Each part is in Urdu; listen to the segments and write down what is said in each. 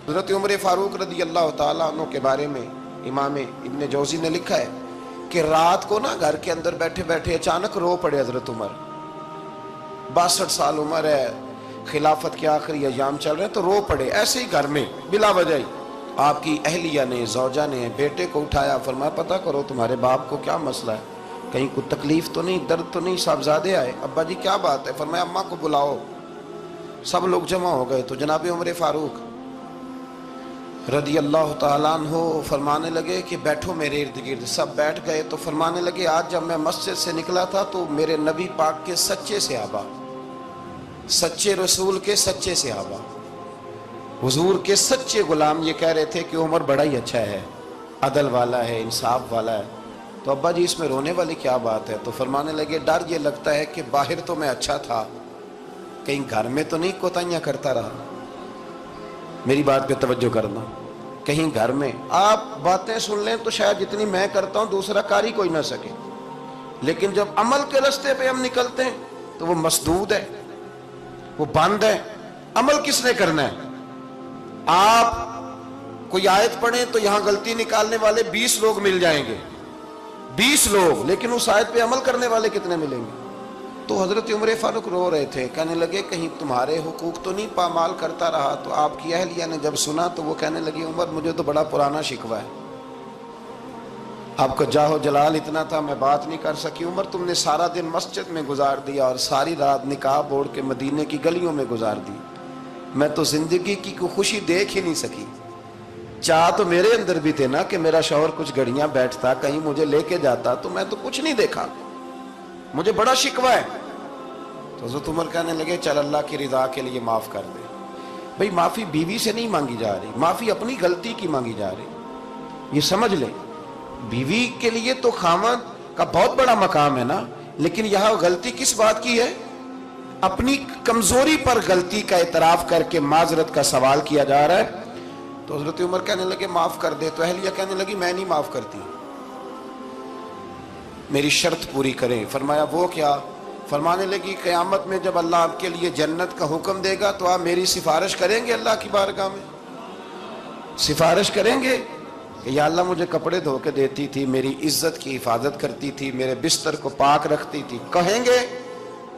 حضرت عمر فاروق رضی اللہ تعالیٰ عنہ کے بارے میں امام ابن جوزی نے لکھا ہے کہ رات کو نا گھر کے اندر بیٹھے بیٹھے اچانک رو پڑے حضرت عمر. 62 سال عمر ہے، خلافت کے آخری ایام چل رہے ہیں، تو رو پڑے ایسے ہی گھر میں بلا وجہ ہی. آپ کی اہلیہ نے، زوجہ نے بیٹے کو اٹھایا، فرمایا پتہ کرو تمہارے باپ کو کیا مسئلہ ہے، کہیں کوئی تکلیف تو نہیں، درد تو نہیں، صاحبزادے آئے. ابا جی کیا بات ہے؟ فرمایا اماں کو بلاؤ. سب لوگ جمع ہو گئے تو جناب عمر فاروق رضی اللہ تعالیٰ عنہ فرمانے لگے کہ بیٹھو میرے ارد گرد. سب بیٹھ گئے تو فرمانے لگے آج جب میں مسجد سے نکلا تھا تو میرے نبی پاک کے سچے صحابہ، سچے رسول کے سچے صحابہ، حضور کے سچے غلام یہ کہہ رہے تھے کہ عمر بڑا ہی اچھا ہے، عدل والا ہے، انصاف والا ہے. تو ابا جی اس میں رونے والی کیا بات ہے؟ تو فرمانے لگے ڈر یہ لگتا ہے کہ باہر تو میں اچھا تھا، کہیں گھر میں تو نہیں کوتاہیاں کرتا رہا. میری بات پہ توجہ کرنا. کہیں گھر میں آپ باتیں سن لیں تو شاید جتنی میں کرتا ہوں دوسرا کاری کوئی نہ سکے، لیکن جب عمل کے راستے پہ ہم نکلتے ہیں تو وہ مسدود ہے، وہ بند ہے. عمل کس نے کرنا ہے؟ آپ کوئی آیت پڑھیں تو یہاں غلطی نکالنے والے 20 لوگ مل جائیں گے، 20 لوگ، لیکن اس آیت پہ عمل کرنے والے کتنے ملیں گے؟ تو حضرت عمر فاروق رو رہے تھے، کہنے لگے کہیں تمہارے حقوق تو نہیں پامال کرتا رہا. تو آپ کی اہلیہ نے جب سنا تو وہ کہنے لگی عمر مجھے تو بڑا پرانا شکوہ ہے، آپ کا جاہ و جلال اتنا تھا میں بات نہیں کر سکی. عمر تم نے سارا دن مسجد میں گزار دیا اور ساری رات نقاب اوڑھ کے مدینے کی گلیوں میں گزار دی، میں تو زندگی کی کوئی خوشی دیکھ ہی نہیں سکی. چاہ تو میرے اندر بھی تھے نا کہ میرا شوہر کچھ گھڑیاں بیٹھتا، کہیں مجھے لے کے جاتا، تو میں تو کچھ نہیں دیکھا، مجھے بڑا شکوہ ہے. تو حضرت عمر کہنے لگے چل اللہ کی رضا کے لیے معاف کر دے. بھئی معافی بیوی سے نہیں مانگی جا رہی، معافی اپنی غلطی کی مانگی جا رہی. یہ سمجھ لیں، بیوی کے لیے تو خاوند کا بہت بڑا مقام ہے نا، لیکن یہاں غلطی کس بات کی ہے؟ اپنی کمزوری پر غلطی کا اعتراف کر کے معذرت کا سوال کیا جا رہا ہے. تو حضرت عمر کہنے لگے معاف کر دے. تو اہلیہ کہنے لگی میں نہیں معاف کرتی، میری شرط پوری کریں. فرمایا وہ کیا؟ فرمانے لگی قیامت میں جب اللہ آپ کے لیے جنت کا حکم دے گا تو آپ میری سفارش کریں گے اللہ کی بارگاہ میں؟ سفارش کریں گے کہ یا اللہ مجھے کپڑے دھو کے دیتی تھی، میری عزت کی حفاظت کرتی تھی، میرے بستر کو پاک رکھتی تھی، کہیں گے؟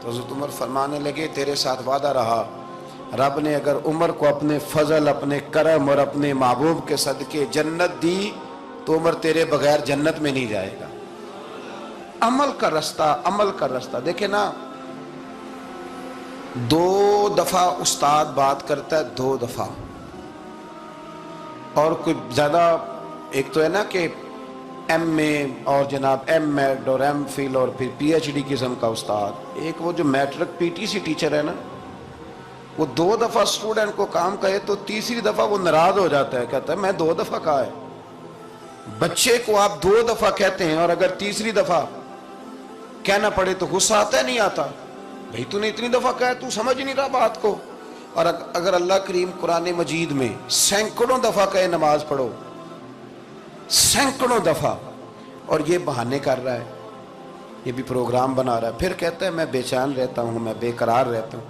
تو حضرت عمر فرمانے لگے تیرے ساتھ وعدہ رہا، رب نے اگر عمر کو اپنے فضل، اپنے کرم اور اپنے محبوب کے صدقے جنت دی تو عمر تیرے بغیر جنت میں نہیں جائے گا. عمل کا رستہ، عمل کا رستہ. دیکھیں نا، 2 دفعہ استاد بات کرتا ہے، 2 دفعہ، اور کوئی زیادہ، ایک تو ہے نا کہ ایم اے اور جناب ایم ایڈ اور ایم فل اور پھر پی ایچ ڈی قسم کا استاد. ایک وہ جو matric P T C teacher ہے نا، وہ 2 دفعہ اسٹوڈنٹ کو کام کہے تو تیسری دفعہ وہ ناراض ہو جاتا ہے، کہتا ہے میں 2 دفعہ کہا ہے. بچے کو آپ 2 دفعہ کہتے ہیں اور اگر تیسری دفعہ کہنا پڑے تو غصہ آتا ہے نہیں آتا؟ بھئی تو نے اتنی دفعہ کہا تو سمجھ نہیں رہا بات کو. اور اگر اللہ کریم قرآن مجید میں سینکڑوں دفعہ کہے نماز پڑھو، سینکڑوں دفعہ، اور یہ بہانے کر رہا ہے، یہ بھی پروگرام بنا رہا ہے، پھر کہتا ہے میں بے چین رہتا ہوں، میں بے قرار رہتا ہوں.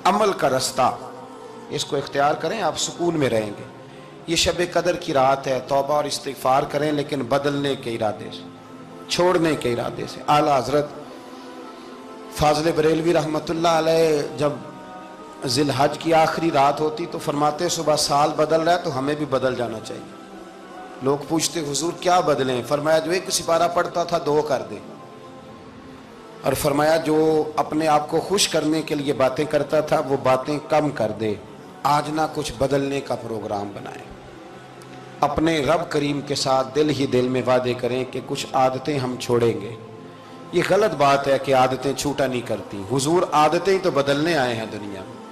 عمل کا رستہ اس کو اختیار کریں، آپ سکون میں رہیں گے. یہ شب قدر کی رات ہے، توبہ اور استغفار کریں، لیکن بدلنے کے ارادے سے، چھوڑنے کے ارادے سے. اعلیٰ حضرت فاضل بریلوی رحمۃ اللہ علیہ جب ذی الحج کی آخری رات ہوتی تو فرماتے صبح سال بدل رہا ہے تو ہمیں بھی بدل جانا چاہیے. لوگ پوچھتے حضور کیا بدلیں؟ فرمایا جو 1 سپارہ پڑھتا تھا 2 کر دے، اور فرمایا جو اپنے آپ کو خوش کرنے کے لیے باتیں کرتا تھا وہ باتیں کم کر دے. آج نہ کچھ بدلنے کا پروگرام بنائیں، اپنے رب کریم کے ساتھ دل ہی دل میں وعدے کریں کہ کچھ عادتیں ہم چھوڑیں گے. یہ غلط بات ہے کہ عادتیں چھوٹا نہیں کرتی. حضور عادتیں ہی تو بدلنے آئے ہیں دنیا میں،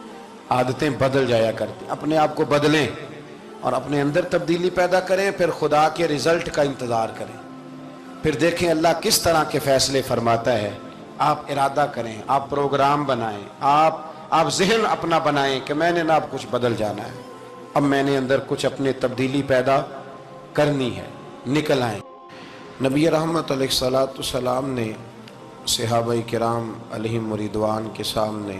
عادتیں بدل جایا کرتی. اپنے آپ کو بدلیں اور اپنے اندر تبدیلی پیدا کریں، پھر خدا کے رزلٹ کا انتظار کریں، پھر دیکھیں اللہ کس طرح کے فیصلے فرماتا ہے. آپ ارادہ کریں، آپ پروگرام بنائیں، آپ ذہن اپنا بنائیں کہ میں نے نہ اب کچھ بدل جانا ہے، اب میں نے اندر کچھ اپنے تبدیلی پیدا کرنی ہے. نکل آئیں. نبی رحمت علیہ السلام نے صحابہ کرام علیہم رضوان کے سامنے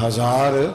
1000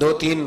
2-3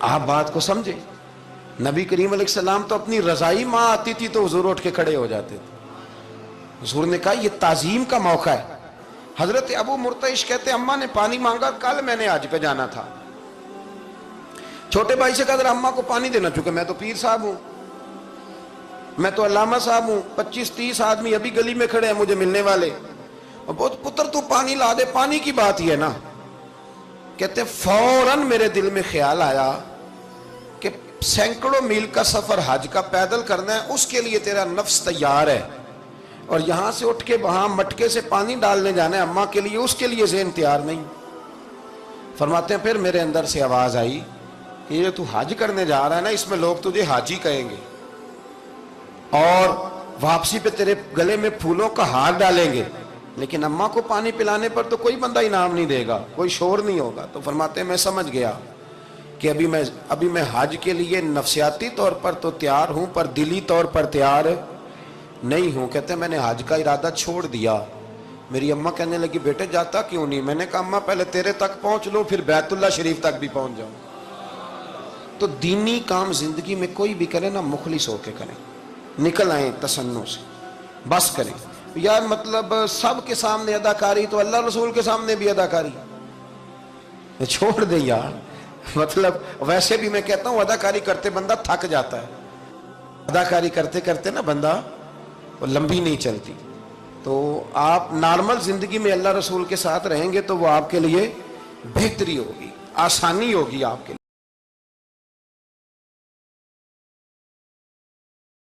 آپ بات کو سمجھے. نبی کریم علیہ السلام تو اپنی رضائی ماں آتی تھی تو حضور اٹھ کے کھڑے ہو جاتے تھے. حضور نے کہا یہ تعظیم کا موقع ہے. حضرت ابو مرتعش کہتے اماں نے پانی مانگا, کل میں نے حج پہ جانا تھا. چھوٹے بھائی سے کہا ذرا اماں کو پانی دینا, چونکہ میں تو پیر صاحب ہوں, میں تو علامہ صاحب ہوں, 25-30 آدمی ابھی گلی میں کھڑے ہیں مجھے ملنے والے, اور بہت پتر تو پانی لا دے, پانی کی بات ہی ہے نا. کہتے فوراً میرے دل میں خیال آیا کہ سینکڑوں میل کا سفر حج کا پیدل کرنا ہے, اس کے لیے تیرا نفس تیار ہے, اور یہاں سے اٹھ کے وہاں مٹکے سے پانی ڈالنے جانا ہے اماں کے لیے, اس کے لیے ذہن تیار نہیں. فرماتے ہیں پھر میرے اندر سے آواز آئی کہ یہ تو حج کرنے جا رہا ہے نا, اس میں لوگ تجھے حاجی کہیں گے, اور واپسی پہ تیرے گلے میں پھولوں کا ہار ڈالیں گے, لیکن اماں کو پانی پلانے پر تو کوئی بندہ انعام نہیں دے گا, کوئی شور نہیں ہوگا. تو فرماتے ہیں میں سمجھ گیا کہ ابھی میں حج کے لیے نفسیاتی طور پر تو تیار ہوں, پر دلی طور پر تیار نہیں ہوں. کہتے ہیں میں نے حج کا ارادہ چھوڑ دیا. میری اماں کہنے لگی بیٹے جاتا کیوں نہیں؟ میں نے کہا اماں پہلے تیرے تک پہنچ لو, پھر بیت اللہ شریف تک بھی پہنچ جاؤں. تو دینی کام زندگی میں کوئی بھی کرے نا, مخلص ہو کے کریں, نکل آئیں تسنن سے, بس کریں. یار مطلب سب کے سامنے اداکاری تو اللہ رسول کے سامنے بھی اداکاری چھوڑ دیں یار. مطلب ویسے بھی میں کہتا ہوں اداکاری کرتے بندہ تھک جاتا ہے, اداکاری کرتے کرتے نا بندہ وہ لمبی نہیں چلتی. تو آپ نارمل زندگی میں اللہ رسول کے ساتھ رہیں گے تو وہ آپ کے لیے بہتری ہوگی, آسانی ہوگی آپ کے لیے.